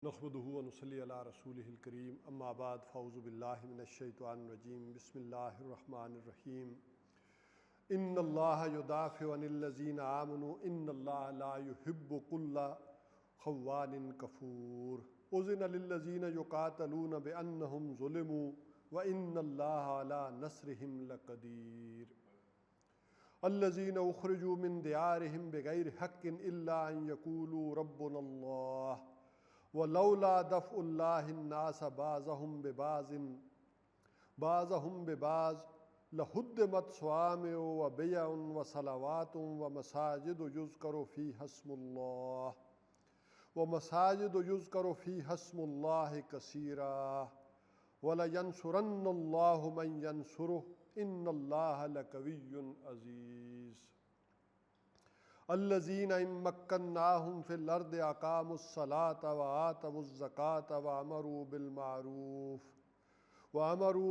نحمدہ ونصلی علی رسولہ الکریم اما بعد فاعوذ باللہ من الشیطان الرجیم بسم اللہ الرحمن الرحیم ان اللہ یدافع عن الذین آمنوا ان اللہ لا یحب کل خوان کفور اذن للذین یقاتلون بانہم ظلموا وان اللہ علی نصرہم لقدیر الذین اخرجوا من دیارہم بغیر حق الا ان یقولوا ربنا اللہ وَلَوْلَا دَفْعُ اللَّهِ النَّاسَ بَعْضَهُمْ بِبَعْضٍ لَهُدِّمَتْ صَوَامِعُ وَبِيَعٌ وَصَلَوَاتٌ وَمَسَاجِدُ يُذْكَرُ فِيهَا اسْمُ اللَّهِ كَثِيرًا وَلَيَنْصُرَنَّ اللَّهُ مَنْ يَنْصُرُهُ إِنَّ اللَّهَ لَقَوِيٌّ عَزِيزٌ الذین ان مکناہم فی الارض اقاموا الصلاة وآتوا الزکاة وامروا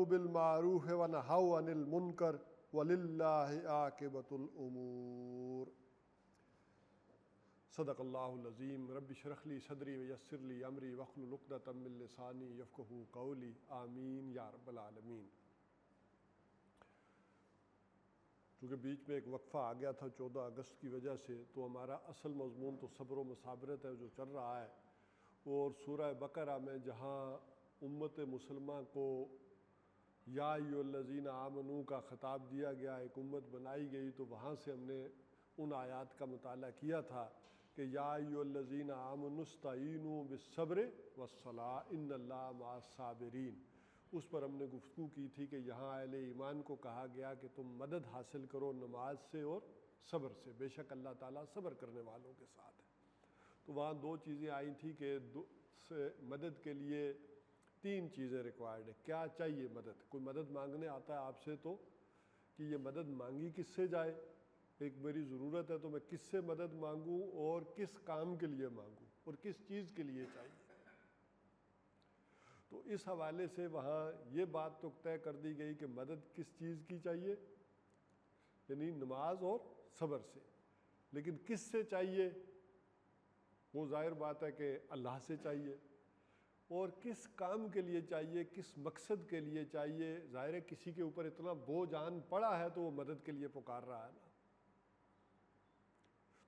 بالمعروف ونہوا عن المنکر وللہ عاقبۃ الامور۔ صدق اللہ العظیم۔ رب اشرح لی صدری ویسر لی امری واحلل عقدۃ من لسانی یفقہوا قولی، آمین یا رب العالمین۔ چونکہ بیچ میں ایک وقفہ آ گیا تھا 14 اگست کی وجہ سے، تو ہمارا اصل مضمون تو صبر و مصابرت ہے جو چل رہا ہے، اور سورہ بقرہ میں جہاں امت مسلمہ کو یا ایھا الذین آمنو کا خطاب دیا گیا، ایک امت بنائی گئی، تو وہاں سے ہم نے ان آیات کا مطالعہ کیا تھا کہ یا ایھا الذین آمنوا استعینوا بالصبر والصلاۃ ان اللہ مع الصابرین۔ اس پر ہم نے گفتگو کی تھی کہ یہاں اہل ایمان کو کہا گیا کہ تم مدد حاصل کرو نماز سے اور صبر سے، بے شک اللہ تعالیٰ صبر کرنے والوں کے ساتھ ہے۔ تو وہاں دو چیزیں آئی تھیں کہ مدد کے لیے 3 چیزیں ریکوائرڈ ہیں۔ کیا چاہیے مدد؟ کوئی مدد مانگنے آتا ہے آپ سے تو کہ یہ مدد مانگی کس سے جائے؟ ایک میری ضرورت ہے تو میں کس سے مدد مانگوں اور کس کام کے لیے مانگوں اور کس چیز کے لیے چاہیے؟ تو اس حوالے سے وہاں یہ بات تو طے کر دی گئی کہ مدد کس چیز کی چاہیے، یعنی نماز اور صبر سے، لیکن کس سے چاہیے؟ وہ ظاہر بات ہے کہ اللہ سے چاہیے۔ اور کس کام کے لیے چاہیے، کس مقصد کے لیے چاہیے؟ ظاہر ہے کسی کے اوپر اتنا بوجھ آن پڑا ہے تو وہ مدد کے لیے پکار رہا ہے نا۔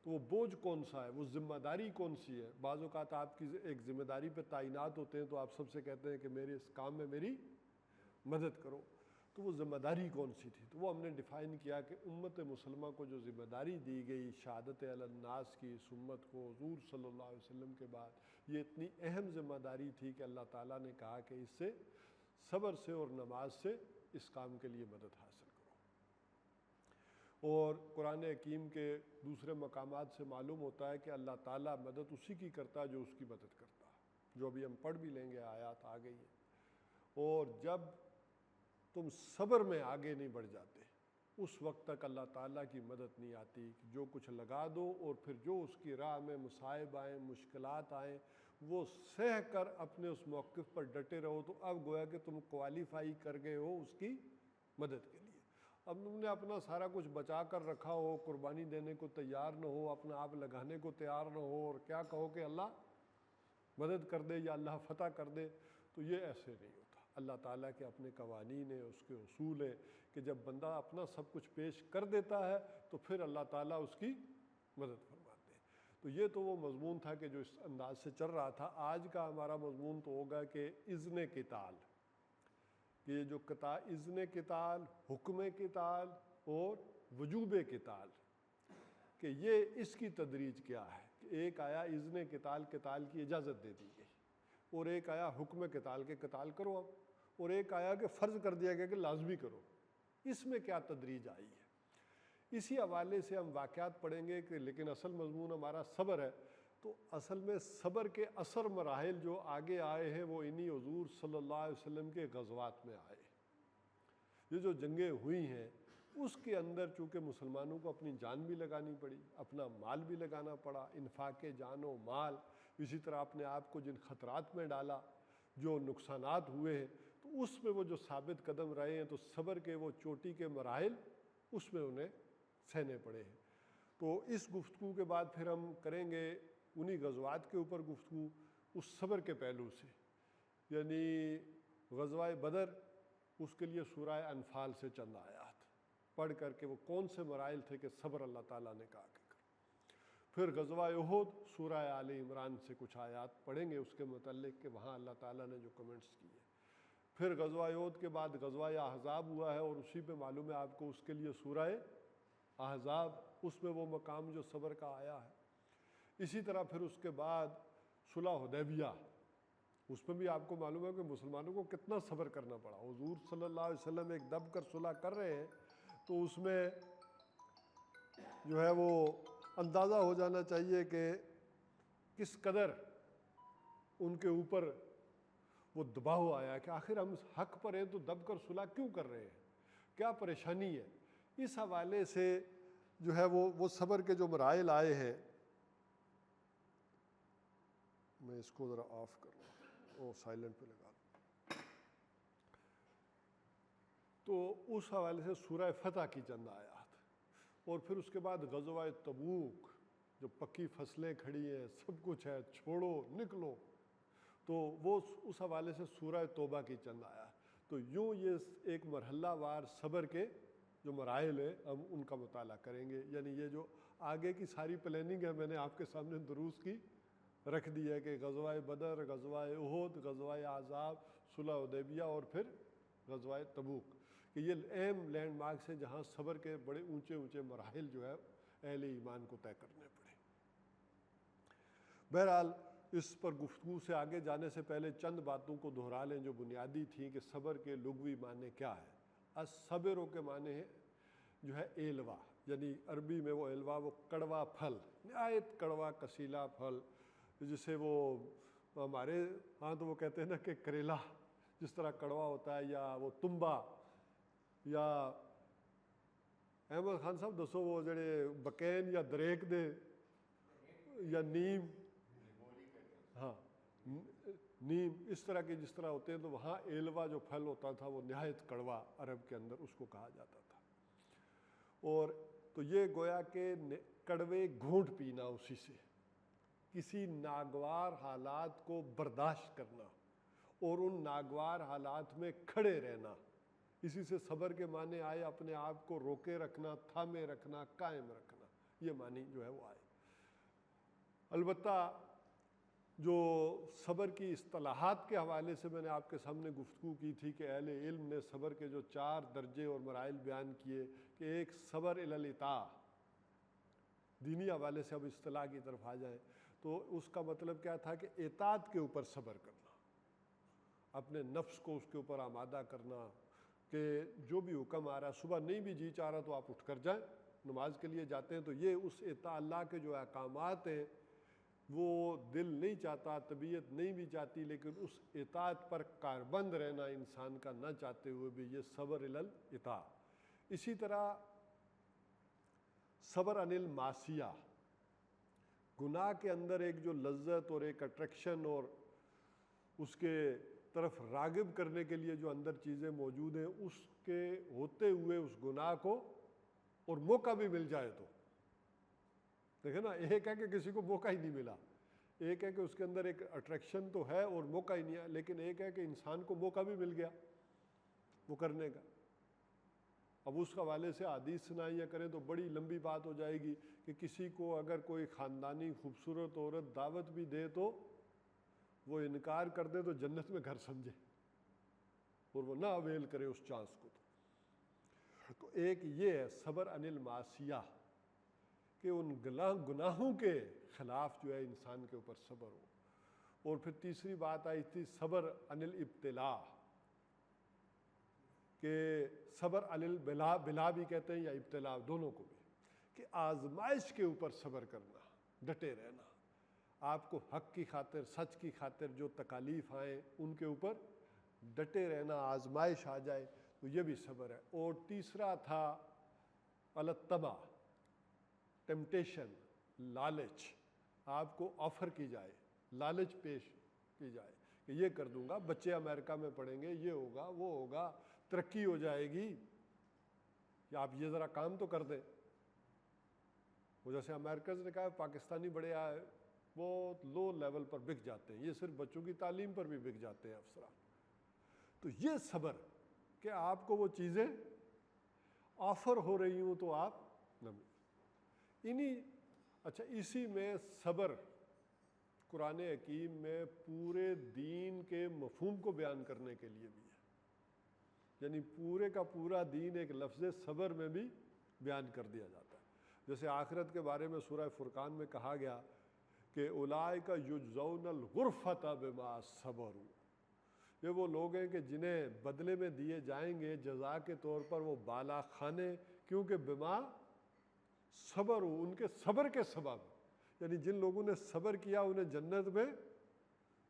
تو وہ بوجھ کون سا ہے، وہ ذمہ داری کون سی ہے؟ بعض اوقات آپ کی ایک ذمہ داری پہ تعینات ہوتے ہیں تو آپ سب سے کہتے ہیں کہ میرے اس کام میں میری مدد کرو، تو وہ ذمہ داری کون سی تھی؟ تو وہ ہم نے ڈیفائن کیا کہ امت مسلمہ کو جو ذمہ داری دی گئی شہادت علی الناس کی، اس امت کو حضور صلی اللہ علیہ وسلم کے بعد یہ اتنی اہم ذمہ داری تھی کہ اللہ تعالیٰ نے کہا کہ اس سے صبر سے اور نماز سے اس کام کے لیے مدد حاصل کرو۔ اور قرآن حکیم کے دوسرے مقامات سے معلوم ہوتا ہے کہ اللہ تعالیٰ مدد اسی کی کرتا ہے جو اس کی مدد کرتا ہے، جو ابھی ہم پڑھ بھی لیں گے، آیات آ گئی ہیں۔ اور جب تم صبر میں آگے نہیں بڑھ جاتے اس وقت تک اللہ تعالیٰ کی مدد نہیں آتی۔ جو کچھ لگا دو اور پھر جو اس کی راہ میں مصائب آئیں، مشکلات آئیں، وہ سہ کر اپنے اس موقف پر ڈٹے رہو، تو اب گویا کہ تم کوالیفائی کر گئے ہو اس کی مدد کے لیے۔ اب تم نے اپنا سارا کچھ بچا کر رکھا ہو، قربانی دینے کو تیار نہ ہو، اپنا آپ لگانے کو تیار نہ ہو، اور کیا کہو کہ اللہ مدد کر دے یا اللہ فتح کر دے، تو یہ ایسے نہیں ہوتا۔ اللہ تعالیٰ کے اپنے قوانین ہیں، اس کے اصول ہیں کہ جب بندہ اپنا سب کچھ پیش کر دیتا ہے تو پھر اللہ تعالیٰ اس کی مدد فرماتے ہیں۔ تو یہ تو وہ مضمون تھا کہ جو اس انداز سے چل رہا تھا۔ آج کا ہمارا مضمون تو ہوگا کہ اذن قتال، کہ یہ جو اذن قتال، حکم قتال اور وجوب قتال، کہ یہ اس کی تدریج کیا ہے۔ کہ ایک آیا اذن قتال، قتال کی اجازت دے دی گئی، اور ایک آیا حکم قتال کے قتال کرو اب، اور ایک آیا کہ فرض کر دیا گیا کہ لازمی کرو۔ اس میں کیا تدریج آئی ہے؟ اسی حوالے سے ہم واقعات پڑھیں گے کہ لیکن اصل مضمون ہمارا صبر ہے۔ تو اصل میں صبر کے اثر مراحل جو آگے آئے ہیں وہ انہی حضور صلی اللہ علیہ وسلم کے غزوات میں آئے۔ یہ جو جنگیں ہوئی ہیں اس کے اندر چونکہ مسلمانوں کو اپنی جان بھی لگانی پڑی، اپنا مال بھی لگانا پڑا، انفاق جان و مال، اسی طرح اپنے آپ کو جن خطرات میں ڈالا، جو نقصانات ہوئے ہیں، تو اس میں وہ جو ثابت قدم رہے ہیں، تو صبر کے وہ چوٹی کے مراحل اس میں انہیں سہنے پڑے ہیں۔ تو اس گفتگو کے بعد پھر ہم کریں گے انہی غزوات کے اوپر گفتگو، اس صبر کے پہلو سے، یعنی غزوہ بدر، اس کے لیے سورہ انفال سے چند آیات پڑھ کر کے وہ کون سے مراحل تھے کہ صبر اللہ تعالیٰ نے کہا کہ کرو۔ پھر غزوہ احد، سورہ آل عمران سے کچھ آیات پڑھیں گے اس کے متعلق کہ وہاں اللہ تعالیٰ نے جو کمنٹس کیے۔ پھر غزوہ احد کے بعد غزوہ احزاب ہوا ہے، اور اسی پہ معلوم ہے آپ کو اس کے لیے سورہ احزاب، اس میں وہ مقام جو صبر کا آیا ہے۔ اسی طرح پھر اس کے بعد صلح حدیبیہ، اس میں بھی آپ کو معلوم ہے کہ مسلمانوں کو کتنا صبر کرنا پڑا۔ حضور صلی اللہ علیہ وسلم ایک دب کر صلح کر رہے ہیں، تو اس میں جو ہے وہ اندازہ ہو جانا چاہیے کہ کس قدر ان کے اوپر وہ دباؤ آیا کہ آخر ہم حق پر ہیں تو دب کر صلح کیوں کر رہے ہیں، کیا پریشانی ہے۔ اس حوالے سے جو ہے وہ صبر کے جو مراحل آئے ہیں، میں اس کو ذرا آف کر لوں، سائلنٹ پہ لگا دوں، تو اس حوالے سے سورہ فتح کی چند آیات، اور پھر اس کے بعد غزوہ تبوک، جو پکی فصلیں کھڑی ہیں، سب کچھ ہے، چھوڑو نکلو، تو وہ اس حوالے سے سورہ توبہ کی چند آیات۔ تو یوں یہ ایک مرحلہ وار صبر کے جو مراحل ہیں ہم ان کا مطالعہ کریں گے، یعنی یہ جو آگے کی ساری پلاننگ ہے میں نے آپ کے سامنے دروس کی رکھ دی ہے کہ غزوہ بدر، غزوہ احد، غزوہ احزاب، صلح حدیبیہ اور پھر غزوہ تبوک، کہ یہ اہم لینڈ مارکس ہیں جہاں صبر کے بڑے اونچے اونچے مراحل جو ہے اہل ایمان کو طے کرنے پڑے۔ بہرحال اس پر گفتگو سے آگے جانے سے پہلے چند باتوں کو دہرا لیں جو بنیادی تھیں کہ صبر کے لغوی معنی کیا ہے۔ الصبر کے معنی ہے جو ہے ایلوا، یعنی عربی میں وہ ایلوا، وہ کڑوا پھل، نہایت کڑوا کسیلا پھل، جسے وہ ہمارے ہاں تو وہ کہتے ہیں نا کہ کریلا جس طرح کڑوا ہوتا ہے، یا وہ تمبا، یا احمد خان صاحب دسو وہ جڑے بکین یا دریک دے یا نیم، ہاں نیم، اس طرح کے جس طرح ہوتے ہیں، تو وہاں ایلوا جو پھل ہوتا تھا وہ نہایت کڑوا عرب کے اندر اس کو کہا جاتا تھا۔ اور تو یہ گویا کہ کڑوے گھونٹ پینا، اسی سے کسی ناگوار حالات کو برداشت کرنا اور ان ناگوار حالات میں کھڑے رہنا، اسی سے صبر کے معنی آئے اپنے آپ کو روکے رکھنا، تھامے رکھنا، قائم رکھنا، یہ معنی جو ہے وہ آئے۔ البتہ جو صبر کی اصطلاحات کے حوالے سے میں نے آپ کے سامنے گفتگو کی تھی کہ اہل علم نے صبر کے جو 4 درجے اور مراحل بیان کیے، کہ ایک صبر الی الاطاعہ، دینی حوالے سے اب اصطلاح کی طرف آ جائیں تو اس کا مطلب کیا تھا کہ اطاعت کے اوپر صبر کرنا، اپنے نفس کو اس کے اوپر آمادہ کرنا کہ جو بھی حکم آ رہا ہے، صبح نہیں بھی جی چاہ رہا تو آپ اٹھ کر جائیں، نماز کے لیے جاتے ہیں تو یہ اس اللہ کے جو احکامات ہیں وہ دل نہیں چاہتا، طبیعت نہیں بھی چاہتی، لیکن اس اطاعت پر کاربند رہنا انسان کا نہ چاہتے ہوئے بھی، یہ صبر الی الاطاعہ۔ اسی طرح صبر عن المعصیہ، گناہ کے اندر ایک جو لذت اور ایک اٹریکشن اور اس کے طرف راغب کرنے کے لیے جو اندر چیزیں موجود ہیں، اس کے ہوتے ہوئے اس گناہ کو اور موقع بھی مل جائے تو دیکھیں نا، ایک ہے کہ کسی کو موقع ہی نہیں ملا، ایک ہے کہ اس کے اندر ایک اٹریکشن تو ہے اور موقع ہی نہیں ہے، لیکن ایک ہے کہ انسان کو موقع بھی مل گیا وہ کرنے کا۔ اب اس حوالے سے حدیث سنائیاں کریں تو بڑی لمبی بات ہو جائے گی کہ کسی کو اگر کوئی خاندانی خوبصورت عورت دعوت بھی دے تو وہ انکار کر دے تو جنت میں گھر سمجھے اور وہ نہ اویل کرے اس چانس کو۔ تو ایک یہ ہے صبر عن المعصیہ کہ ان گناہوں کے خلاف جو ہے انسان کے اوپر صبر ہو۔ اور پھر تیسری بات آئی تھی صبر عن الابتلاء، کہ صبر عن البلاء، بلا بھی کہتے ہیں یا ابتلاء دونوں کو بھی، کہ آزمائش کے اوپر صبر کرنا، ڈٹے رہنا، آپ کو حق کی خاطر، سچ کی خاطر جو تکالیف آئیں ان کے اوپر ڈٹے رہنا، آزمائش آ جائے تو یہ بھی صبر ہے۔ اور تیسرا تھا الطمع، ٹیمپٹیشن، لالچ، آپ کو آفر کی جائے، لالچ پیش کی جائے کہ یہ کر دوں گا، بچے امریکہ میں پڑھیں گے، یہ ہوگا وہ ہوگا، ترقی ہو جائے گی، یا آپ یہ ذرا کام تو کر دیں۔ وہ جیسے امریکہ نے کہا پاکستانی بڑے بہت لو لیول پر بک جاتے ہیں، یہ صرف بچوں کی تعلیم پر بھی بک جاتے ہیں افسران۔ تو یہ صبر کہ آپ کو وہ چیزیں آفر ہو رہی ہوں تو آپ نہ اچھا اسی میں صبر قرآن حکیم میں پورے دین کے مفہوم کو بیان کرنے کے لیے بھی ہے، یعنی پورے کا پورا دین ایک لفظ صبر میں بھی بیان کر دیا جاتا ہے۔ جیسے آخرت کے بارے میں سورہ فرقان میں کہا گیا کہ اولئک یجزون الغرفۃ بما صبروا، یہ وہ لوگ ہیں کہ جنہیں بدلے میں دیے جائیں گے جزا کے طور پر وہ بالا خانے، کیونکہ بما صبروا، ان کے صبر کے سبب، یعنی جن لوگوں نے صبر کیا انہیں جنت میں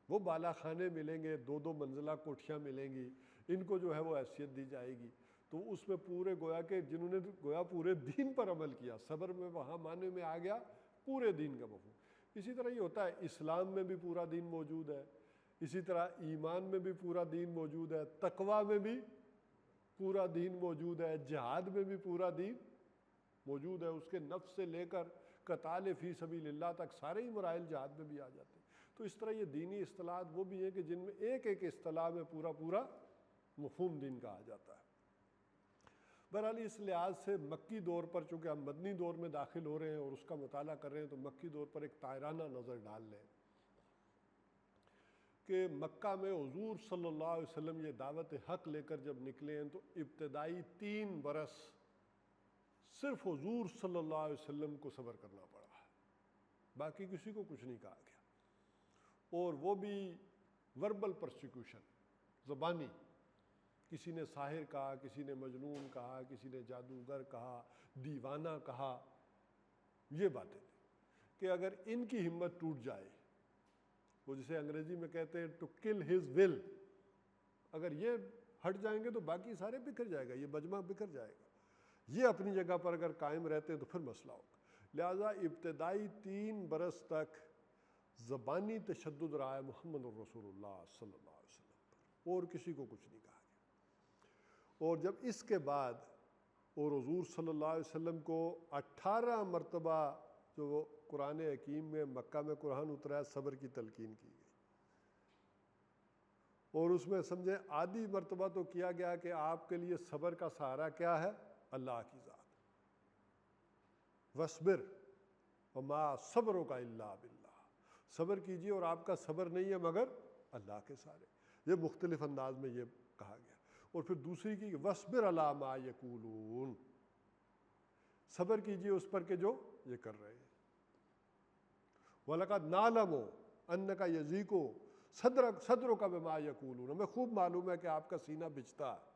وہ بالا خانے ملیں گے، 2 منزلہ کوٹھیاں ملیں گی، ان کو جو ہے وہ حیثیت دی جائے گی۔ تو اس میں پورے گویا کہ جنہوں نے گویا پورے دین پر عمل کیا، صبر میں وہاں معنی میں آ گیا پورے دین کا مفہوم۔ اسی طرح یہ ہوتا ہے اسلام میں بھی پورا دین موجود ہے، اسی طرح ایمان میں بھی پورا دین موجود ہے، تقوی میں بھی پورا دین موجود ہے، جہاد میں بھی پورا دین موجود ہے، اس کے نفس سے لے کر قتال فی سبیل اللہ تک سارے ہی مراحل جہاد میں بھی آ جاتے ہیں۔ تو اس طرح یہ دینی اصطلاحات وہ بھی ہیں کہ جن میں ایک ایک اصطلاح میں پورا پورا مفہوم دین کا آ جاتا ہے۔ بہرحال اس لحاظ سے مکی دور پر چونکہ ہم مدنی دور میں داخل ہو رہے ہیں اور اس کا مطالعہ کر رہے ہیں، تو مکی دور پر ایک طائرانہ نظر ڈال لیں کہ مکہ میں حضور صلی اللہ علیہ وسلم یہ دعوت حق لے کر جب نکلے ہیں تو ابتدائی 3 برس صرف حضور صلی اللہ علیہ وسلم کو صبر کرنا پڑا ہے، باقی کسی کو کچھ نہیں کہا گیا، اور وہ بھی وربل پرسیکیوشن، زبانی، کسی نے ساحر کہا، کسی نے مجنون کہا، کسی نے جادوگر کہا، دیوانہ کہا، یہ باتیں کہ اگر ان کی ہمت ٹوٹ جائے، وہ جسے انگریزی میں کہتے ہیں ٹو کل ہز ول، اگر یہ ہٹ جائیں گے تو باقی سارے بکھر جائے گا، یہ مجمع بکھر جائے گا۔ یہ اپنی جگہ پر اگر قائم رہتے ہیں تو پھر مسئلہ ہوگا۔ لہٰذا ابتدائی 3 برس تک زبانی تشدد رہا ہے محمد الرسول اللہ صلی اللہ علیہ وسلم پر، اور کسی کو کچھ نہیں کہا گیا۔ اور جب اس کے بعد اور حضور صلی اللہ علیہ وسلم کو 18 مرتبہ جو وہ قرآن حکیم میں مکہ میں قرآن اترا ہے صبر کی تلقین کی گئی، اور اس میں سمجھیں آدھی مرتبہ تو کیا گیا کہ آپ کے لیے صبر کا سہارا کیا ہے؟ اللہ کی ذات، وَاصْبِرْ وَمَا صَبْرُكَ إِلَّا بِاللَّهِ، صبر کیجیے اور آپ کا صبر نہیں ہے مگر اللہ کے سہارے۔ یہ مختلف انداز میں یہ کہا گیا۔ اور پھر دوسری کی وَاصْبِرْ عَلَىٰ مَا يَقُولُونَ، صبر کیجیے اس پر کہ جو یہ کر رہے ہیں۔ وَلَقَدْ نَعْلَمُ أَنَّكَ يَضِيقُ صَدْرُكَ بِمَا يَقُولُونَ، ہمیں خوب معلوم ہے کہ آپ کا سینہ بچتا ہے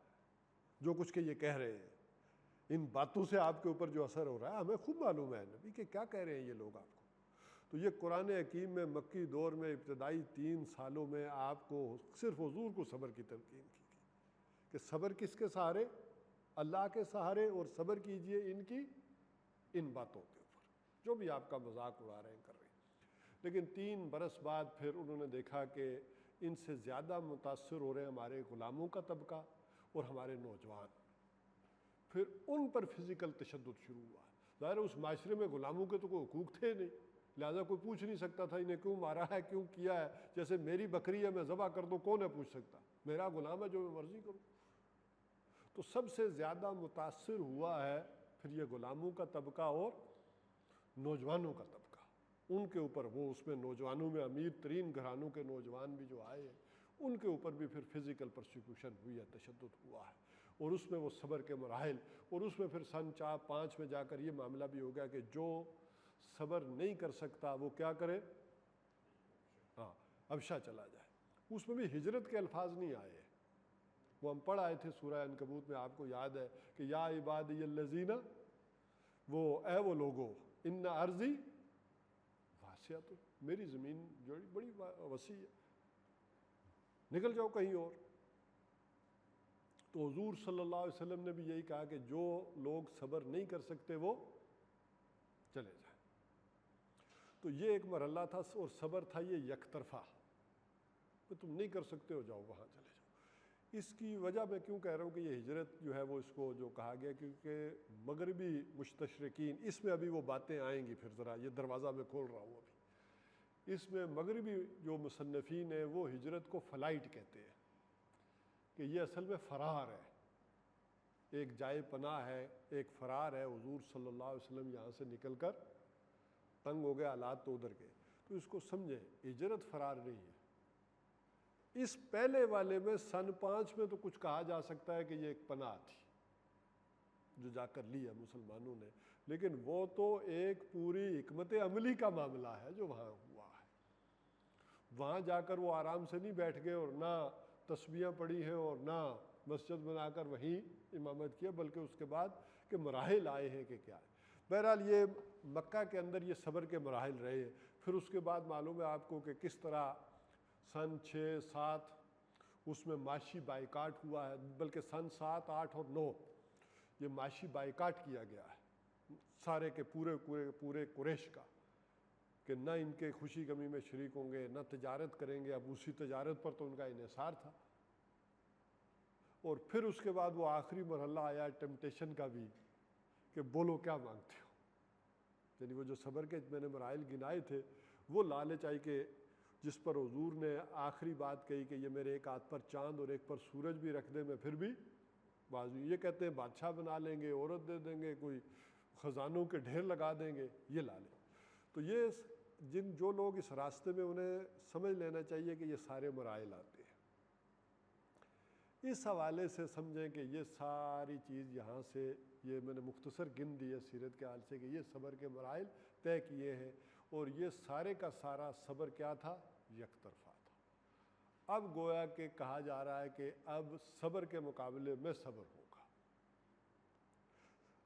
جو کچھ کہ یہ کہہ رہے ہیں، ان باتوں سے آپ کے اوپر جو اثر ہو رہا ہے ہمیں خوب معلوم ہے نبی کہ کیا کہہ رہے ہیں یہ لوگ آپ کو۔ تو یہ قرآن حکیم میں مکی دور میں ابتدائی 3 سالوں میں آپ کو صرف حضور کو صبر کی تلقین کی گئی کہ صبر کس کے سہارے؟ اللہ کے سہارے، اور صبر کیجئے ان باتوں کے اوپر جو بھی آپ کا مذاق اڑا رہے ہیں کر رہے ہیں۔ لیکن 3 برس بعد پھر انہوں نے دیکھا کہ ان سے زیادہ متاثر ہو رہے ہیں ہمارے غلاموں کا طبقہ اور ہمارے نوجوان، پھر ان پر فزیکل تشدد شروع ہوا۔ ظاہر اس معاشرے میں غلاموں کے تو کوئی حقوق تھے نہیں، لہٰذا کوئی پوچھ نہیں سکتا تھا انہیں کیوں مارا ہے، کیوں کیا ہے۔ جیسے میری بکری ہے میں ذبح کر دوں، کون ہے پوچھ سکتا؟ میرا غلام ہے جو میں مرضی کروں۔ تو سب سے زیادہ متاثر ہوا ہے پھر یہ غلاموں کا طبقہ اور نوجوانوں کا طبقہ، ان کے اوپر وہ اس میں نوجوانوں میں امیر ترین گھرانوں کے نوجوان بھی جو آئے ہیں ان کے اوپر بھی پھر فزیکل پرسیکیوشن ہوئی ہے، تشدد ہوا ہے، اور اس میں وہ صبر کے مراحل، اور اس میں پھر سن 4-5 میں جا کر یہ معاملہ بھی ہو گیا کہ جو صبر نہیں کر سکتا وہ کیا کرے؟ حبشہ چلا جائے۔ اس میں بھی ہجرت کے الفاظ نہیں آئے، وہ ہم پڑھ آئے تھے سورہ عنکبوت میں، آپ کو یاد ہے کہ یا عبادی الذین، وہ لوگو ان ارضی واسعۃ، میری زمین جو بڑی وسیع ہے، نکل جاؤ کہیں اور۔ تو حضور صلی اللہ علیہ وسلم نے بھی یہی کہا کہ جو لوگ صبر نہیں کر سکتے وہ چلے جائیں۔ تو یہ ایک مرحلہ تھا، اور صبر تھا یہ یک طرفہ، کہ تم نہیں کر سکتے ہو جاؤ وہاں چلے جاؤ۔ اس کی وجہ میں کیوں کہہ رہا ہوں کہ یہ ہجرت جو ہے وہ اس کو جو کہا گیا، کیونکہ مغربی مستشرقین، اس میں ابھی وہ باتیں آئیں گی، پھر ذرا یہ دروازہ میں کھول رہا ہوں ابھی، اس میں مغربی جو مصنفین ہیں وہ ہجرت کو فلائٹ کہتے ہیں کہ یہ اصل میں فرار ہے، ایک جائے پناہ ہے، ایک فرار ہے۔ حضور صلی اللہ علیہ وسلم یہاں سے نکل کر تنگ ہو گئے، حالات تو ادھر گئے، تو اس کو سمجھیں ہجرت فرار نہیں ہے۔ اس پہلے والے میں سن 5 میں تو کچھ کہا جا سکتا ہے کہ یہ ایک پناہ تھی جو جا کر لی ہے مسلمانوں نے، لیکن وہ تو ایک پوری حکمت عملی کا معاملہ ہے جو وہاں ہوا ہے۔ وہاں جا کر وہ آرام سے نہیں بیٹھ گئے اور نہ تسبیحاں پڑھی ہیں اور نہ مسجد بنا کر وہیں امامت کیا، بلکہ اس کے بعد کہ مراحل آئے ہیں کہ کیا ہے۔ بہرحال یہ مکہ کے اندر یہ صبر کے مراحل رہے ہیں۔ پھر اس کے بعد معلوم ہے آپ کو کہ کس طرح سن 6 7 اس میں معاشی بائیکاٹ ہوا ہے، بلکہ سن 7 8 اور 9 یہ معاشی بائیکاٹ کیا گیا ہے سارے کے پورے قریش کا، کہ نہ ان کے خوشی غمی میں شریک ہوں گے، نہ تجارت کریں گے۔ اب اسی تجارت پر تو ان کا انحصار تھا۔ اور پھر اس کے بعد وہ آخری مرحلہ آیا ٹیمپٹیشن کا بھی، کہ بولو کیا مانگتے ہو، یعنی وہ جو صبر کے میں نے مراحل گنائے تھے، وہ لالچ آئی کہ جس پر حضور نے آخری بات کہی کہ یہ میرے ایک ہاتھ پر چاند اور ایک پر سورج بھی رکھ دے میں پھر بھی بازو، یہ کہتے ہیں بادشاہ بنا لیں گے، عورت دے دیں گے، کوئی خزانوں کے ڈھیر لگا دیں گے، یہ لالچ۔ تو یہ جو لوگ اس راستے میں انہیں سمجھ لینا چاہیے کہ یہ سارے مراحل آتے ہیں۔ اس حوالے سے سمجھیں کہ یہ ساری چیز یہاں سے یہ میں نے مختصر گن دی ہے سیرت کے حال سے کہ یہ صبر کے مراحل طے کیے ہیں، اور یہ سارے کا سارا صبر کیا تھا؟ یک طرفہ تھا۔ اب گویا کہ کہا جا رہا ہے کہ اب صبر کے مقابلے میں صبر ہوگا۔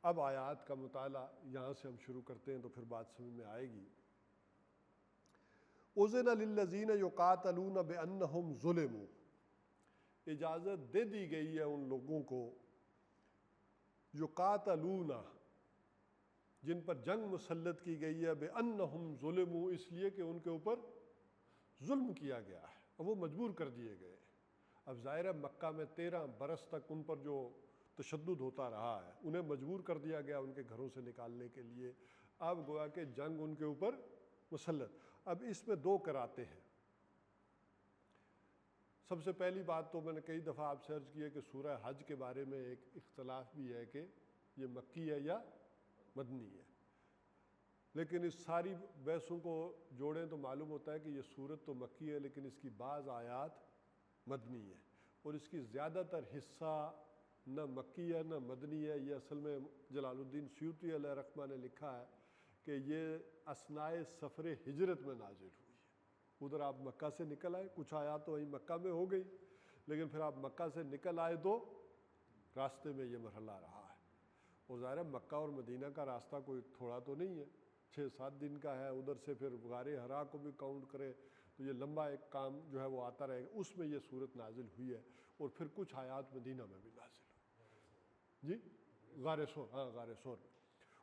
اب آیات کا مطالعہ یہاں سے ہم شروع کرتے ہیں تو پھر بات سمجھ میں آئے گی۔ اذن للذین یقاتلون بانہم ظلموا، اجازت دے دی گئی ہے ان لوگوں کو یقاتلون جن پر جنگ مسلط کی گئی ہے، بانہم ظلموا اس لیے کہ ان کے اوپر ظلم کیا گیا ہے اور وہ مجبور کر دیے گئے۔ اب ظاہر ہے مکہ میں 13 برس تک ان پر جو تشدد ہوتا رہا ہے، انہیں مجبور کر دیا گیا ان کے گھروں سے نکالنے کے لیے۔ اب گویا کہ جنگ ان کے اوپر مسلط۔ اب اس میں 2 قراتیں ہیں۔ سب سے پہلی بات تو میں نے کئی دفعہ آپ سے عرض کی ہے کہ سورہ حج کے بارے میں ایک اختلاف بھی ہے کہ یہ مکی ہے یا مدنی ہے، لیکن اس ساری بحثوں کو جوڑیں تو معلوم ہوتا ہے کہ یہ سورت تو مکی ہے، لیکن اس کی بعض آیات مدنی ہے، اور اس کی زیادہ تر حصہ نہ مکی ہے نہ مدنی ہے۔ یہ اصل میں جلال الدین سیوطی علیہ رحمہ نے لکھا ہے کہ یہ اثناء سفر ہجرت میں نازل ہوئی ہے۔ ادھر آپ مکہ سے نکل آئے، کچھ آیات تو وہیں مکہ میں ہو گئی، لیکن پھر آپ مکہ سے نکل آئے تو راستے میں یہ مرحلہ رہا ہے۔ اور ظاہر ہے مکہ اور مدینہ کا راستہ کوئی تھوڑا تو نہیں ہے، 6-7 دن کا ہے، ادھر سے پھر غار حرا کو بھی کاؤنٹ کرے تو یہ لمبا ایک کام جو ہے وہ آتا رہے گا۔ اس میں یہ صورت نازل ہوئی ہے، اور پھر کچھ آیات مدینہ میں بھی نازل ہوئی، جی غار سور، ہاں غار سور میں۔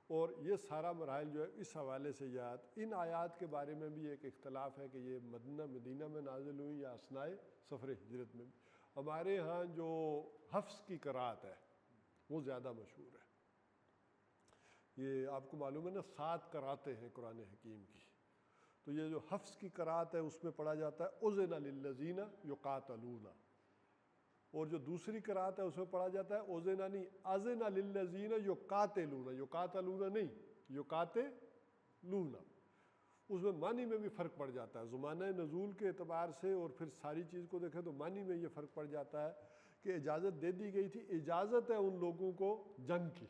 اور یہ سارا مراحل جو ہے اس حوالے سے یاد، ان آیات کے بارے میں بھی ایک اختلاف ہے کہ یہ مدینہ میں نازل ہوئی یا اثناء سفر ہجرت میں۔ ہمارے ہاں جو حفظ کی قرات ہے وہ زیادہ مشہور ہے۔ یہ آپ کو معلوم ہے نا 7 قراتیں ہیں قرآن حکیم کی، تو یہ جو حفظ کی قرات ہے اس میں پڑھا جاتا ہے اذن للذین یقاتلون، اور جو دوسری قرات ہے اس میں پڑھا جاتا ہے اذن نہیں اذن للذین یقاتلون، یقاتلون نہیں یقاتلون۔ اس میں معنی میں بھی فرق پڑ جاتا ہے، زمانہ نزول کے اعتبار سے اور پھر ساری چیز کو دیکھیں تو معنی میں یہ فرق پڑ جاتا ہے کہ اجازت دے دی گئی تھی، اجازت ہے ان لوگوں کو جنگ کی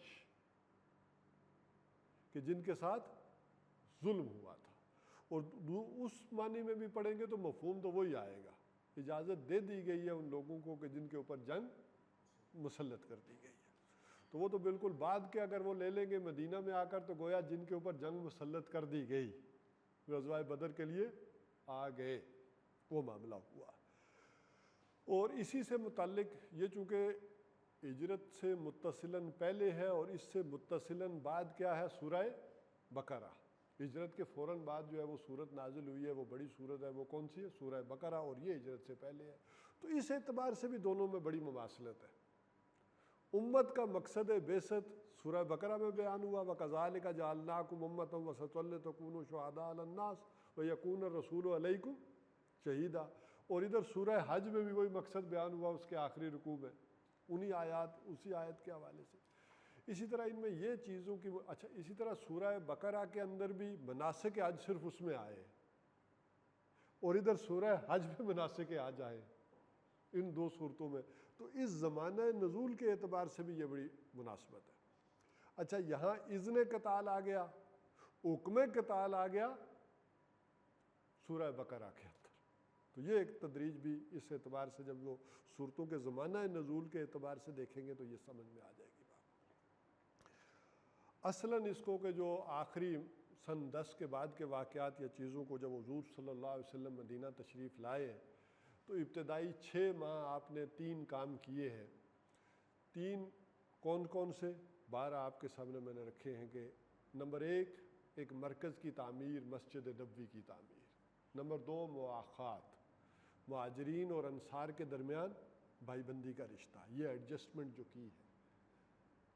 کہ جن کے ساتھ ظلم ہوا تھا، اور اس معنی میں بھی پڑھیں گے تو مفہوم تو وہی آئے گا، اجازت دے دی گئی ہے ان لوگوں کو کہ جن کے اوپر جنگ مسلط کر دی گئی ہے۔ تو وہ تو بالکل بعد کے اگر وہ لے لیں گے مدینہ میں آ کر تو گویا جن کے اوپر جنگ مسلط کر دی گئی غزوہ بدر کے لیے آ گئے، وہ معاملہ ہوا۔ اور اسی سے متعلق یہ چونکہ ہجرت سے متصلاً پہلے ہے اور اس سے متصلاً بعد کیا ہے؟ سورہ بقرہ۔ ہجرت کے فوراً بعد جو ہے وہ صورت نازل ہوئی ہے، وہ بڑی صورت ہے، وہ کون سی ہے؟ سورہ بقرہ، اور یہ ہجرت سے پہلے ہے۔ تو اس اعتبار سے بھی دونوں میں بڑی مماثلت ہے۔ امت کا مقصد بعثت سورہ بقرہ میں بیان ہوا، وَكَذَلِكَ جَعَلْنَاكُمْ أُمَّةً وَسَطًا لِتَكُونُوا شُهَدَاءَ عَلَى النَّاسِ، وَيَكُونَ الرَّسُولُ عَلَيْكُمْ شَهِيدًا۔ اور ادھر سورہ حج میں بھی وہی مقصد بیان ہوا اس کے آخری رکوع میں، انہی آیات، اسی آیت کے حوالے سے۔ اسی طرح ان میں یہ چیزوں کی اچھا، اسی طرح سورہ بقرہ کے اندر بھی مناسک حج صرف اس میں آئے، اور ادھر سورہ حج میں مناسک حج آئے، ان دو صورتوں میں۔ تو اس زمانہ نزول کے اعتبار سے بھی یہ بڑی مناسبت ہے۔ اچھا، یہاں اذن قتال آ گیا، حکم قتال آ گیا سورہ بقرہ کے اندر۔ تو یہ ایک تدریج بھی اس اعتبار سے جب وہ صورتوں کے زمانہ نزول کے اعتبار سے دیکھیں گے تو یہ سمجھ میں آ جائے گی بات۔ اصلاً اس کو کہ جو آخری سن 10 کے بعد کے واقعات یا چیزوں کو جب حضور صلی اللہ علیہ وسلم مدینہ تشریف لائے تو ابتدائی 6 ماہ آپ نے 3 کام کیے ہیں۔ 3 کون کون سے؟ 12 آپ کے سامنے میں نے رکھے ہیں کہ نمبر 1 ایک مرکز کی تعمیر، مسجد نبوی کی تعمیر۔ نمبر 2 مواخات، مہاجرین اور انصار کے درمیان بھائی بندی کا رشتہ، یہ ایڈجسٹمنٹ جو کی ہے،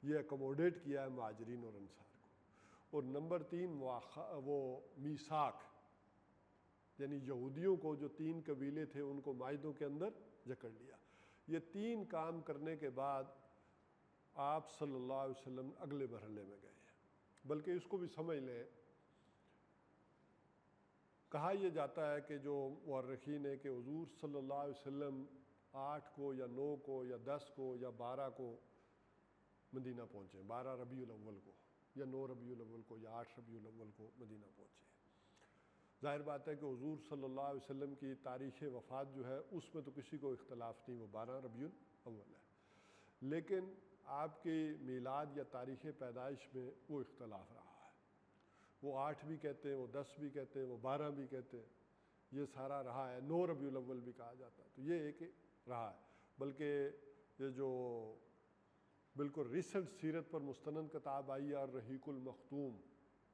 یہ اکوموڈیٹ کیا ہے مہاجرین اور انصار کو۔ اور نمبر 3 وہ میثاق، یعنی یہودیوں کو جو 3 قبیلے تھے ان کو معاہدوں کے اندر جکڑ لیا۔ یہ 3 کام کرنے کے بعد آپ صلی اللہ علیہ وسلم اگلے مرحلے میں گئے ہیں۔ بلکہ اس کو بھی سمجھ لیں، کہا یہ جاتا ہے کہ جو مورخین ہے کہ حضور صلی اللہ علیہ وسلم 8 کو یا 9 کو یا 10 کو یا 12 کو مدینہ پہنچے، 12 ربیع الاول کو یا 9 ربیع الاول کو یا 8 ربیع الاول کو مدینہ پہنچے۔ ظاہر بات ہے کہ حضور صلی اللہ علیہ وسلم کی تاریخ وفات جو ہے اس میں تو کسی کو اختلاف نہیں، وہ 12 ربیع الاول ہے، لیکن آپ کی میلاد یا تاریخ پیدائش میں وہ اختلاف رہا ہے۔ وہ 8 بھی کہتے ہیں، وہ 10 بھی کہتے ہیں، وہ 12 بھی کہتے ہیں، یہ سارا رہا ہے۔ 9 ربیع الاول بھی کہا جاتا ہے، تو یہ ایک رہا ہے۔ بلکہ یہ جو بالکل ریسنٹ سیرت پر مستند کتاب آئی ہے اور رحیق المختوم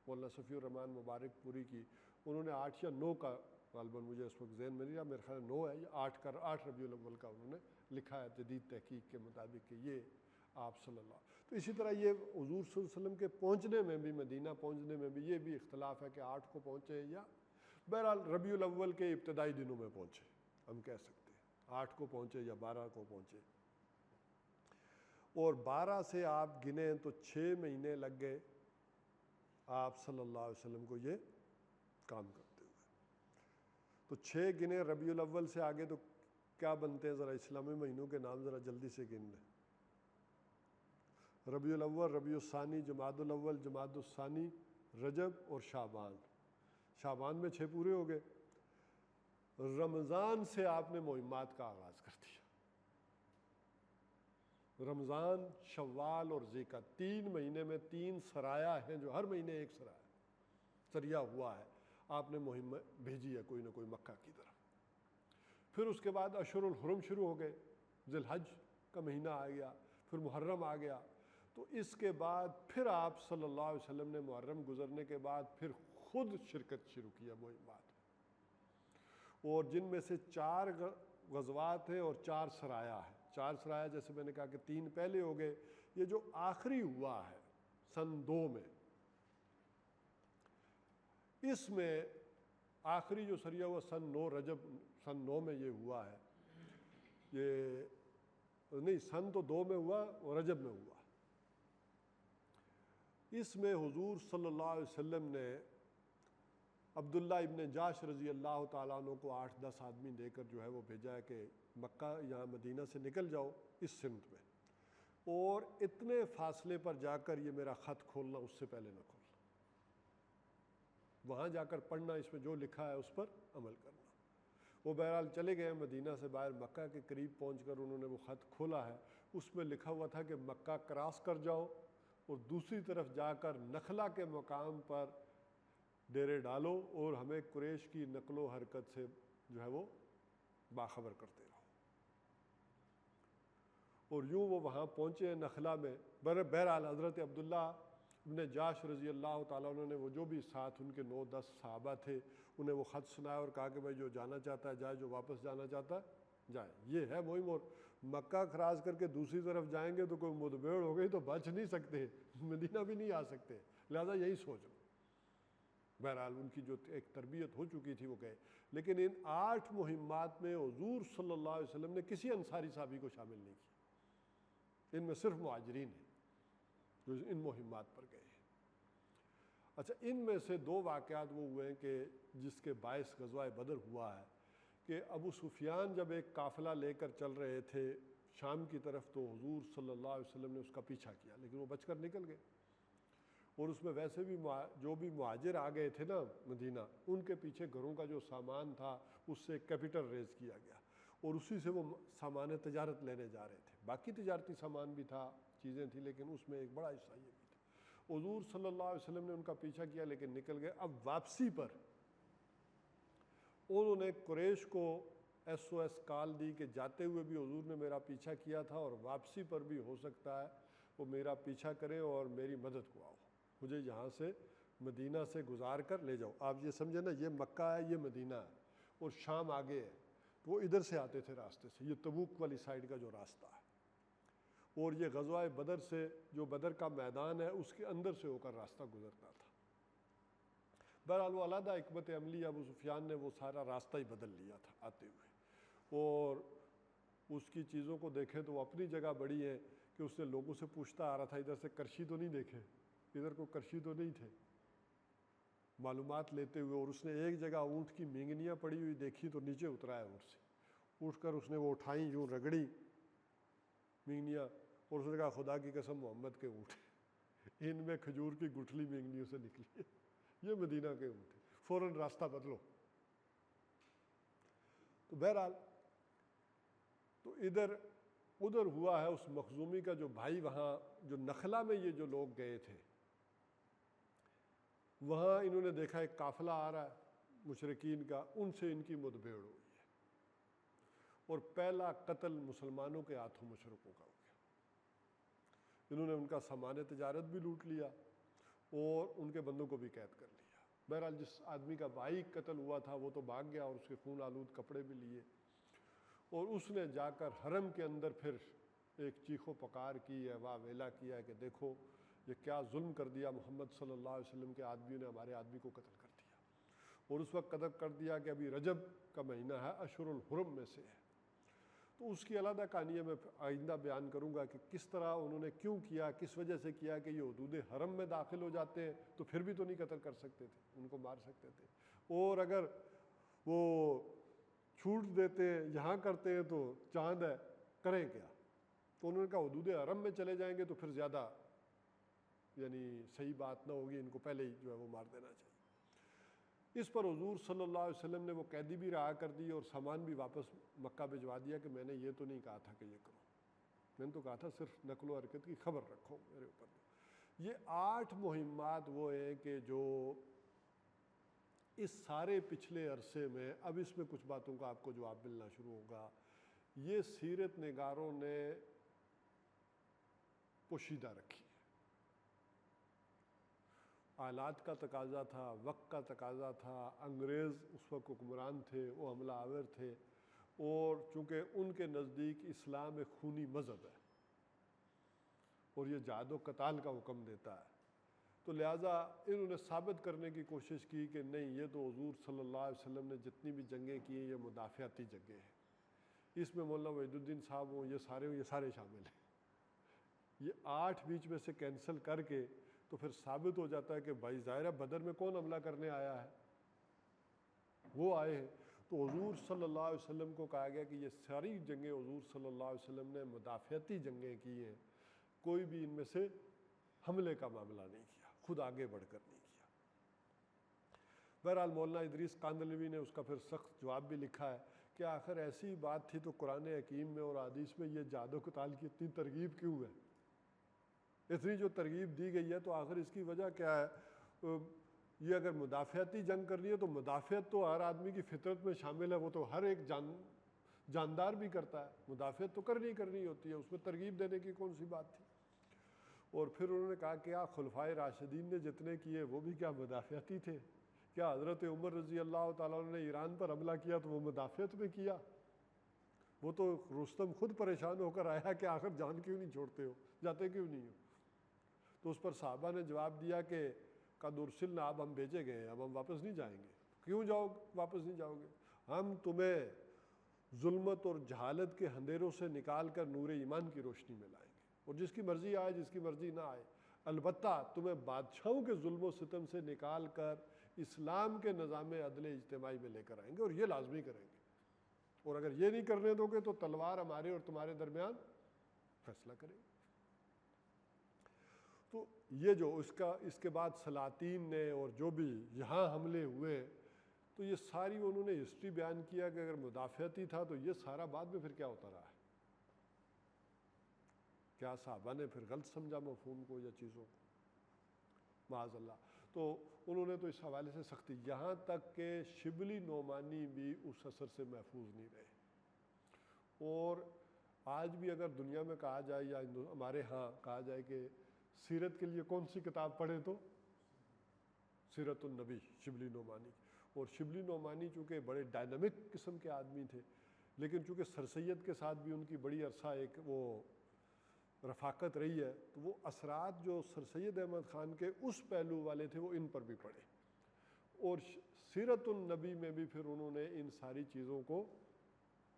مولانا صفی الرحمن مبارک پوری کی، انہوں نے 8 یا 9 کا، غالباً مجھے اس وقت ذہن میں نہیں رہا، میرے خیال 9 ہے یا 8 ربیع الاول کا انہوں نے لکھا ہے جدید تحقیق کے مطابق کہ یہ آپ صلی اللہ۔ تو اسی طرح یہ حضور صلی اللہ علیہ وسلم کے پہنچنے میں بھی، مدینہ پہنچنے میں بھی یہ بھی اختلاف ہے کہ 8 کو پہنچے یا بہرحال ربیع الاول کے ابتدائی دنوں میں پہنچے، ہم کہہ سکتے ہیں 8 کو پہنچے یا 12 کو پہنچے۔ اور 12 سے آپ گنیں تو 6 مہینے لگ گئے آپ صلی اللہ علیہ وسلم کو یہ کام کرتے ہوئے۔ تو 6 گنے ربیع الاول سے آگے تو کیا بنتے ہیں؟ ذرا اسلامی مہینوں کے نام ذرا جلدی سے گن لیں۔ ربیع الاول، ربیع الثانی، جمادی الاول، جمادی الثانی، رجب اور شعبان۔ شعبان میں 6 پورے ہو گئے۔ رمضان سے آپ نے مہمات کا آغاز کر دیا۔ رمضان، شوال اور ذیقعدہ، 3 مہینے میں 3 سرایا ہیں، جو ہر مہینے ایک سریا ہوا ہے، آپ نے مہم بھیجی ہے کوئی نہ کوئی مکہ کی طرف۔ پھر اس کے بعد اشہر الحرم شروع ہو گئے، ذی الحج کا مہینہ آ گیا، پھر محرم آ گیا۔ تو اس کے بعد پھر آپ صلی اللہ علیہ وسلم نے محرم گزرنے کے بعد پھر خود شرکت شروع کیا مہمات، اور جن میں سے 4 غزوات ہیں اور 4 سرایا ہیں۔ 4 سرایا جیسے میں نے کہا کہ 3 پہلے ہو گئے، یہ جو آخری ہوا ہے سن 2 میں، اس میں آخری جو سریہ ہوا سن 9 رجب، سن 9 میں یہ ہوا ہے، یہ نہیں سن تو 2 میں ہوا اور رجب میں ہوا۔ اس میں حضور صلی اللہ علیہ وسلم نے عبداللہ ابن جاش رضی اللہ تعالیٰ عنہ کو 8-10 آدمی دے کر جو ہے وہ بھیجا ہے کہ مکہ یہاں مدینہ سے نکل جاؤ اس سمت میں، اور اتنے فاصلے پر جا کر یہ میرا خط کھولنا، اس سے پہلے نہ کھولنا، وہاں جا کر پڑھنا، اس میں جو لکھا ہے اس پر عمل کرنا۔ وہ بہرحال چلے گئے مدینہ سے باہر، مکہ کے قریب پہنچ کر انہوں نے وہ خط کھولا ہے، اس میں لکھا ہوا تھا کہ مکہ کراس کر جاؤ اور دوسری طرف جا کر نخلہ کے مقام پر ڈیرے ڈالو اور ہمیں قریش کی نقل و حرکت سے جو ہے وہ باخبر کرتے رہو۔ اور یوں وہ وہاں پہنچے نخلہ میں۔ بہرحال حضرت عبداللہ ابن جاش رضی اللہ تعالیٰ عنہ نے وہ جو بھی ساتھ ان کے 9-10 صحابہ تھے انہیں وہ خط سنایا اور کہا کہ بھائی جو جانا چاہتا ہے جائے، جو واپس جانا چاہتا ہے جائے۔ یہ ہے مہم، اور مکہ کراس کر کے دوسری طرف جائیں گے تو کوئی مدبیڑ ہو گئی تو بچ نہیں سکتے، مدینہ بھی نہیں آ سکتے، لہذا یہی سوچ لو۔ بہرحال ان کی جو ایک تربیت ہو چکی تھی وہ گئے. لیکن ان 8 مہمات میں حضور صلی اللہ علیہ وسلم نے کسی انصاری صحابی کو شامل نہیں کیا. ان میں صرف مہاجرین ہیں جو ان مہمات پر گئے ہیں. اچھا، ان میں سے 2 واقعات وہ ہوئے ہیں کہ جس کے باعث غزوہ بدر ہوا ہے کہ ابو سفیان جب ایک قافلہ لے کر چل رہے تھے شام کی طرف تو حضور صلی اللہ علیہ وسلم نے اس کا پیچھا کیا، لیکن وہ بچ کر نکل گئے. اور اس میں ویسے بھی جو بھی مہاجر آ گئے تھے نا مدینہ، ان کے پیچھے گھروں کا جو سامان تھا اس سے کیپٹل ریز کیا گیا اور اسی سے وہ سامان تجارت لینے جا رہے تھے. باقی تجارتی سامان بھی تھا، چیزیں تھیں، لیکن اس میں ایک بڑا حصہ یہ بھی تھا. حضور صلی اللہ علیہ وسلم نے ان کا پیچھا کیا لیکن نکل گئے. اب واپسی پر انہوں نے قریش کو SOS کال دی کہ جاتے ہوئے بھی حضور نے میرا پیچھا کیا تھا اور واپسی پر بھی ہو سکتا ہے وہ میرا پیچھا کریں اور میری مدد کو آؤ، مجھے یہاں سے مدینہ سے گزار کر لے جاؤ. آپ یہ سمجھیں نا، یہ مکہ ہے، یہ مدینہ ہے اور شام آگے ہے. تو وہ ادھر سے آتے تھے راستے سے، یہ تبوک والی سائڈ کا جو راستہ ہے، اور یہ غزوہ بدر سے جو بدر کا میدان ہے اس کے اندر سے ہو کر راستہ گزرتا تھا. بہرحال وہ علیحدہ حکمت عملی ابو سفیان نے وہ سارا راستہ ہی بدل لیا تھا آتے ہوئے. اور اس کی چیزوں کو دیکھیں تو وہ اپنی جگہ بڑی ہے کہ اس نے لوگوں سے پوچھتا آ رہا تھا ادھر سے کرشی تو نہیں دیکھے، ادھر کو کرشی تو نہیں تھے، معلومات لیتے ہوئے. اور اس نے ایک جگہ اونٹ کی مینگنیاں پڑی ہوئی دیکھی تو نیچے اترا ہے اونٹ سے، اٹھ کر اس نے وہ اٹھائیں، یوں رگڑی مینگنیاں، اور اس نے کہا خدا کی قسم محمد کے اونٹ ان میں کھجور کی گٹھلی مینگنیوں سے نکلی ہے، یہ مدینہ کے اونٹ ہیں، فوراً راستہ بدلو. تو بہرحال تو ادھر ہوا ہے اس مخزومی کا جو بھائی، وہاں جو نخلا میں یہ جو لوگ گئے تھے وہاں انہوں نے دیکھا ایک قافلہ آ رہا ہے مشرکین کا، ان سے ان کی مدبھیڑ ہوئی ہے اور پہلا قتل مسلمانوں کے ہاتھوں مشرکوں کا ہو گیا. انہوں نے ان کا سامان تجارت بھی لوٹ لیا اور ان کے بندوں کو بھی قید کر لیا. بہرحال جس آدمی کا بھائی قتل ہوا تھا وہ تو بھاگ گیا اور اس کے خون آلود کپڑے بھی لیے، اور اس نے جا کر حرم کے اندر پھر ایک چیخ و پکار کی ہے، واہ ویلا کیا ہے کہ دیکھو یہ کیا ظلم کر دیا محمد صلی اللہ علیہ وسلم کے آدمیوں نے، ہمارے آدمی کو قتل کر دیا. اور اس وقت قتل کر دیا کہ ابھی رجب کا مہینہ ہے، اشہر الحرم میں سے ہے. تو اس کی علیحدہ کہانی ہے، میں آئندہ بیان کروں گا کہ کس طرح انہوں نے کیوں کیا، کس وجہ سے کیا کہ یہ حدود حرم میں داخل ہو جاتے ہیں تو پھر بھی تو نہیں قتل کر سکتے تھے، ان کو مار سکتے تھے، اور اگر وہ چھوٹ دیتے ہیں یہاں کرتے ہیں تو چاند ہے، کریں کیا. تو انہوں نے کہا حدود حرم میں چلے جائیں گے تو پھر زیادہ یعنی صحیح بات نہ ہوگی، ان کو پہلے ہی جو ہے وہ مار دینا چاہیے. اس پر حضور صلی اللہ علیہ وسلم نے وہ قیدی بھی رہا کر دی اور سامان بھی واپس مکہ بھجوا دیا کہ میں نے یہ تو نہیں کہا تھا کہ یہ کرو، میں نے تو کہا تھا صرف نقل و حرکت کی خبر رکھو میرے اوپر. یہ 8 مہمات وہ ہیں کہ جو اس سارے پچھلے عرصے میں، اب اس میں کچھ باتوں کا آپ کو جواب ملنا شروع ہوگا، یہ سیرت نگاروں نے پوشیدہ رکھی ہے. حالات کا تقاضا تھا، وقت کا تقاضا تھا، انگریز اس وقت حکمران تھے، وہ حملہ آور تھے، اور چونکہ ان کے نزدیک اسلام ایک خونی مذہب ہے اور یہ جہاد و قتال کا حکم دیتا ہے، تو لہٰذا انہوں نے ثابت کرنے کی کوشش کی کہ نہیں، یہ تو حضور صلی اللہ علیہ وسلم نے جتنی بھی جنگیں کی ہیں یہ مدافعتی جنگیں ہیں. اس میں مولانا وحید الدین صاحب ہوں، یہ سارے شامل ہیں. یہ 8 بیچ میں سے کینسل کر کے تو پھر ثابت ہو جاتا ہے کہ بھائی ظاہر ہے بدر میں کون حملہ کرنے آیا ہے، وہ آئے ہیں. تو حضور صلی اللہ علیہ وسلم کو کہا گیا کہ یہ ساری جنگیں حضور صلی اللہ علیہ وسلم نے مدافعتی جنگیں کی ہیں، کوئی بھی ان میں سے حملے کا معاملہ نہیں کیا، خود آگے بڑھ کر نہیں کیا. بہرحال مولانا ادریس کاندھلوی نے اس کا پھر سخت جواب بھی لکھا ہے کہ آخر ایسی بات تھی تو قرآن حکیم میں اور حدیث میں یہ جہاد و قتال کی اتنی ترغیب کیوں ہے، اتنی جو ترغیب دی گئی ہے تو آخر اس کی وجہ کیا ہے. یہ اگر مدافعتی جنگ کرنی ہے تو مدافعت تو ہر آدمی کی فطرت میں شامل ہے، وہ تو ہر ایک جاندار بھی کرتا ہے، مدافعت تو کرنی ہوتی ہے، اس میں ترغیب دینے کی کون سی بات تھی. اور پھر انہوں نے کہا کیا خلفائے راشدین نے جتنے کیے وہ بھی کیا مدافعتی تھے؟ کیا حضرت عمر رضی اللہ تعالیٰ عنہ نے ایران پر حملہ کیا تو وہ مدافعت میں کیا؟ وہ تو رستم خود پریشان ہو کر آیا کہ آخر جان کیوں نہیں چھوڑتے ہو، جاتے کیوں نہیں ہو؟ تو اس پر صحابہ نے جواب دیا کہ قد ارسلنا، اب ہم بھیجے گئے ہیں، اب ہم واپس نہیں جائیں گے۔ کیوں واپس نہیں جاؤ گے؟ ہم تمہیں ظلمت اور جہالت کے اندھیروں سے نکال کر نور ایمان کی روشنی میں لائیں گے، اور جس کی مرضی آئے جس کی مرضی نہ آئے، البتہ تمہیں بادشاہوں کے ظلم و ستم سے نکال کر اسلام کے نظام عدل اجتماعی میں لے کر آئیں گے، اور یہ لازمی کریں گے۔ اور اگر یہ نہیں کرنے دو گے تو تلوار ہمارے اور تمہارے درمیان فیصلہ کرے گی۔ تو یہ جو اس کے بعد سلاطین نے اور جو بھی یہاں حملے ہوئے، تو یہ ساری انہوں نے ہسٹری بیان کیا کہ اگر مدافعتی تھا تو یہ سارا بعد میں پھر کیا ہوتا رہا ہے۔ کیا صحابہ نے پھر غلط سمجھا مفہوم کو یا چیزوں کو؟ معاذ اللہ۔ تو انہوں نے تو اس حوالے سے سختی، یہاں تک کہ شبلی نعمانی بھی اس اثر سے محفوظ نہیں رہے۔ اور آج بھی اگر دنیا میں کہا جائے یا ہمارے ہاں کہا جائے کہ سیرت کے لیے کون سی کتاب پڑھیں، تو سیرت النبی شبلی نعمانی۔ اور شبلی نعمانی چونکہ بڑے ڈائنامک قسم کے آدمی تھے، لیکن چونکہ سر سید کے ساتھ بھی ان کی بڑی عرصہ ایک وہ رفاقت رہی ہے، تو وہ اثرات جو سر سید احمد خان کے اس پہلو والے تھے وہ ان پر بھی پڑے، اور سیرت النبی میں بھی پھر انہوں نے ان ساری چیزوں کو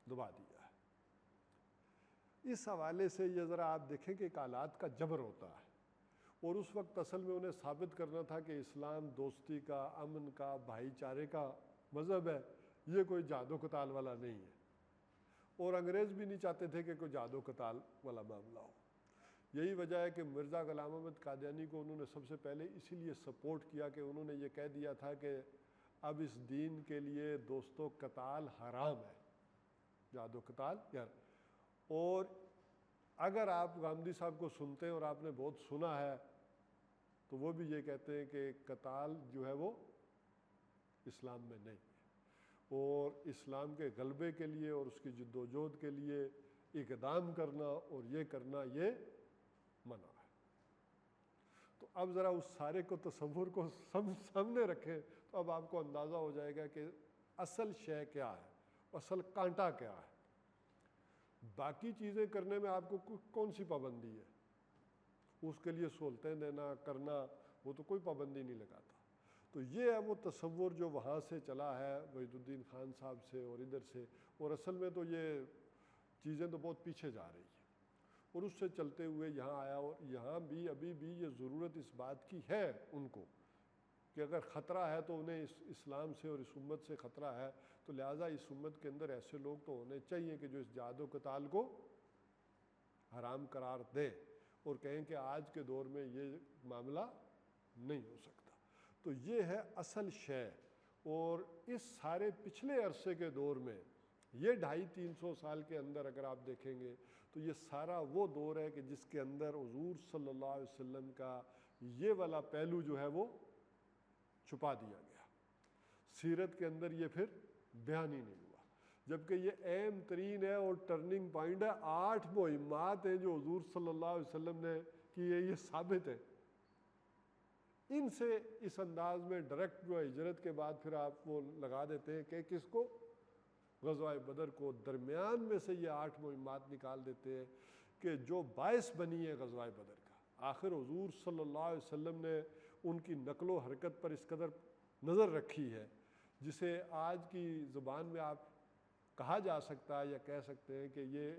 دبا دیا ہے۔ اس حوالے سے یہ ذرا آپ دیکھیں کہ ایک آلات کا جبر ہوتا ہے، اور اس وقت اصل میں انہیں ثابت کرنا تھا کہ اسلام دوستی کا، امن کا، بھائی چارے کا مذہب ہے، یہ کوئی جہاد و قتال والا نہیں ہے۔ اور انگریز بھی نہیں چاہتے تھے کہ کوئی جہاد و قتال والا معاملہ ہو۔ یہی وجہ ہے کہ مرزا غلام احمد قادیانی کو انہوں نے سب سے پہلے اسی لیے سپورٹ کیا کہ انہوں نے یہ کہہ دیا تھا کہ اب اس دین کے لیے دوستو قتال حرام ہے، جہاد و قتال یار۔ اور اگر آپ گاندھی صاحب کو سنتے ہیں، اور آپ نے بہت سنا ہے، تو وہ بھی یہ کہتے ہیں کہ قتال جو ہے وہ اسلام میں نہیں ہے، اور اسلام کے غلبے کے لیے اور اس کی جد و جہد کے لیے اقدام کرنا اور یہ کرنا یہ منع ہے۔ تو اب ذرا اس سارے کو تصور کو سامنے رکھیں تو اب آپ کو اندازہ ہو جائے گا کہ اصل شے کیا ہے، اصل کانٹا کیا ہے۔ باقی چیزیں کرنے میں آپ کو کون سی پابندی ہے؟ اس کے لیے سہولتیں دینا کرنا، وہ تو کوئی پابندی نہیں لگاتا۔ تو یہ ہے وہ تصور جو وہاں سے چلا ہے وحید الدین خان صاحب سے اور ادھر سے، اور اصل میں تو یہ چیزیں تو بہت پیچھے جا رہی ہیں، اور اس سے چلتے ہوئے یہاں آیا۔ اور یہاں بھی ابھی بھی یہ ضرورت اس بات کی ہے ان کو کہ اگر خطرہ ہے تو انہیں اس اسلام سے اور اس امت سے خطرہ ہے، تو لہٰذا اس امت کے اندر ایسے لوگ تو ہونے چاہیے کہ جو اس جہاد و قتال کو حرام قرار دیں اور کہیں کہ آج کے دور میں یہ معاملہ نہیں ہو سکتا۔ تو یہ ہے اصل شے۔ اور اس سارے پچھلے عرصے کے دور میں یہ 250-300 سال کے اندر اگر آپ دیکھیں گے تو یہ سارا وہ دور ہے کہ جس کے اندر حضور صلی اللہ علیہ وسلم کا یہ والا پہلو جو ہے وہ چھپا دیا گیا، سیرت کے اندر یہ پھر بیان ہی نہیں ہوا، جبکہ یہ اہم ترین ہے اور ٹرننگ پوائنٹ ہے۔ 8 مہمات ہیں جو حضور صلی اللہ علیہ وسلم نے کی ہے، یہ ثابت ہے۔ ان سے اس انداز میں ڈائریکٹ جو ہجرت کے بعد پھر آپ وہ لگا دیتے ہیں کہ کس کو؟ غزوہ بدر کو، درمیان میں سے یہ 8 مہمات نکال دیتے ہیں کہ جو باعث بنی ہے غزوہ بدر کا۔ آخر حضور صلی اللہ علیہ وسلم نے ان کی نقل و حرکت پر اس قدر نظر رکھی ہے، جسے آج کی زبان میں آپ کہا جا سکتا ہے یا کہہ سکتے ہیں کہ یہ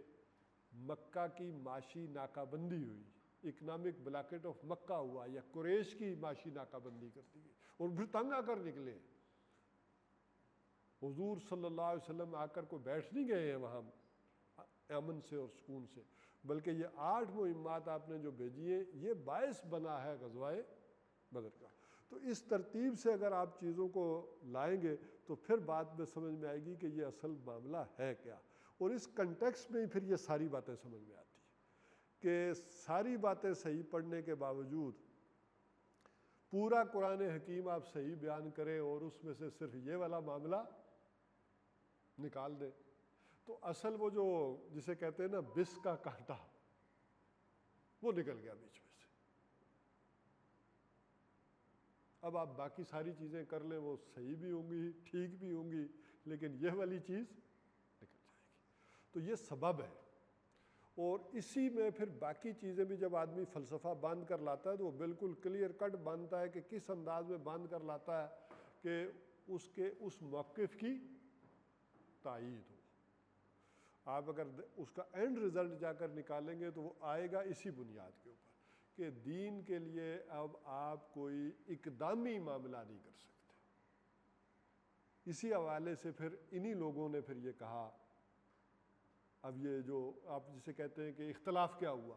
مکہ کی معاشی ناکہ بندی ہوئی، اکنامک بلاکٹ آف مکہ ہوا، یا قریش کی معاشی ناکہ بندی کرتی گئی، اور پھر تنگ آ کر نکلے۔ حضور صلی اللہ علیہ وسلم آ کر کوئی بیٹھ نہیں گئے ہیں وہاں امن سے اور سکون سے، بلکہ یہ 8 مہمات آپ نے جو بھیجی ہیں یہ باعث بنا ہے غزوہ بدر کا۔ تو اس ترتیب سے اگر آپ چیزوں کو لائیں گے تو پھر بعد میں سمجھ میں آئے گی کہ یہ اصل معاملہ ہے کیا، اور اس کنٹیکسٹ میں ہی پھر یہ ساری باتیں سمجھ میں آتی ہیں کہ ساری باتیں صحیح پڑھنے کے باوجود پورا قرآن حکیم آپ صحیح بیان کریں اور اس میں سے صرف یہ والا معاملہ نکال دیں تو اصل وہ جو جسے کہتے ہیں نا بس کا کانٹا، وہ نکل گیا بیچ میں سے۔ اب آپ باقی ساری چیزیں کر لیں، وہ صحیح بھی ہوں گی، ٹھیک بھی ہوں گی، لیکن یہ والی چیز نکل جائے گی۔ تو یہ سبب ہے، اور اسی میں پھر باقی چیزیں بھی جب آدمی فلسفہ باندھ کر لاتا ہے تو وہ بالکل کلیئر کٹ باندھتا ہے کہ کس انداز میں باندھ کر لاتا ہے کہ اس کے اس موقف کی تائید ہو. آپ اگر اس کا اینڈ رزلٹ جا کر نکالیں گے تو وہ آئے گا اسی بنیاد کے اوپر کہ دین کے لیے اب آپ کوئی اقدامی معاملہ نہیں کر سکتے. اسی حوالے سے پھر انہی لوگوں نے پھر یہ کہا، اب یہ جو آپ جسے کہتے ہیں کہ اختلاف کیا ہوا،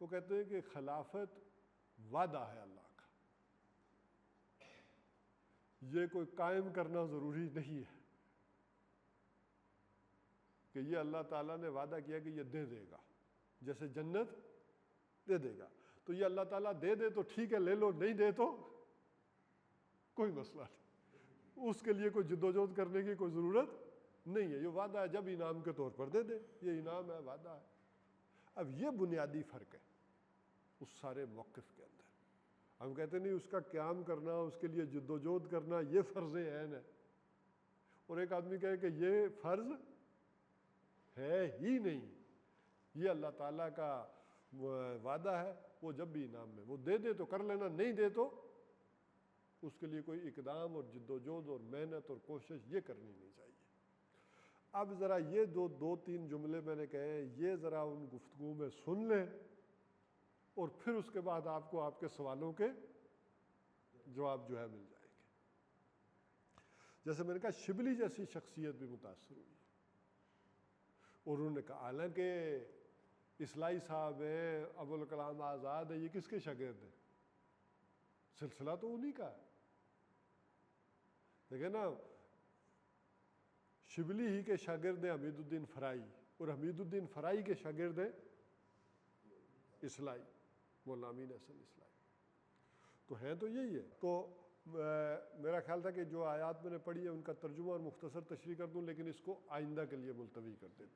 وہ کہتے ہیں کہ خلافت وعدہ ہے اللہ کا، یہ کوئی قائم کرنا ضروری نہیں ہے کہ یہ اللہ تعالیٰ نے وعدہ کیا کہ یہ دے دے گا، جیسے جنت دے دے گا تو یہ اللہ تعالیٰ دے دے تو ٹھیک ہے لے لو، نہیں دے تو کوئی مسئلہ نہیں، اس کے لیے کوئی جدوجہد کرنے کی کوئی ضرورت نہیں ہے، یہ وعدہ ہے، جب انعام کے طور پر دے دے، یہ انعام ہے، وعدہ ہے. اب یہ بنیادی فرق ہے اس سارے موقف کے اندر. ہم کہتے نہیں اس کا قیام کرنا، اس کے لیے جدوجہد کرنا یہ فرض عین ہے، اور ایک آدمی کہے کہ یہ فرض ہے ہی نہیں، یہ اللہ تعالیٰ کا وعدہ ہے، وہ جب بھی انعام میں وہ دے دے تو کر لینا، نہیں دے تو اس کے لیے کوئی اقدام اور جدوجہد اور محنت اور کوشش یہ کرنی نہیں چاہیے. اب ذرا یہ دو تین جملے میں نے کہے یہ ذرا ان گفتگو میں سن لیں، اور پھر اس کے بعد آپ کو آپ کے سوالوں کے جواب جو ہے مل جائیں گے. جیسے میں نے کہا شبلی جیسی شخصیت بھی متاثر ہوئی، اور انہوں نے کہا حالانکہ اصلاحی صاحب ہیں، ابوالکلام آزاد ہے، یہ کس کے شاگرد ہیں؟ سلسلہ تو انہی کا ہے. دیکھیں نا، شبلی ہی کے شاگرد ہیں حمید الدین فرائی، اور حمید الدین فرائی کے شاگرد ہیں اصلاحی، مولانا امین احسن اصلاحی. تو ہیں تو یہی ہے. تو میرا خیال تھا کہ جو آیات میں نے پڑھی ہے ان کا ترجمہ اور مختصر تشریح کر دوں، لیکن اس کو آئندہ کے لیے ملتوی کر دیتے.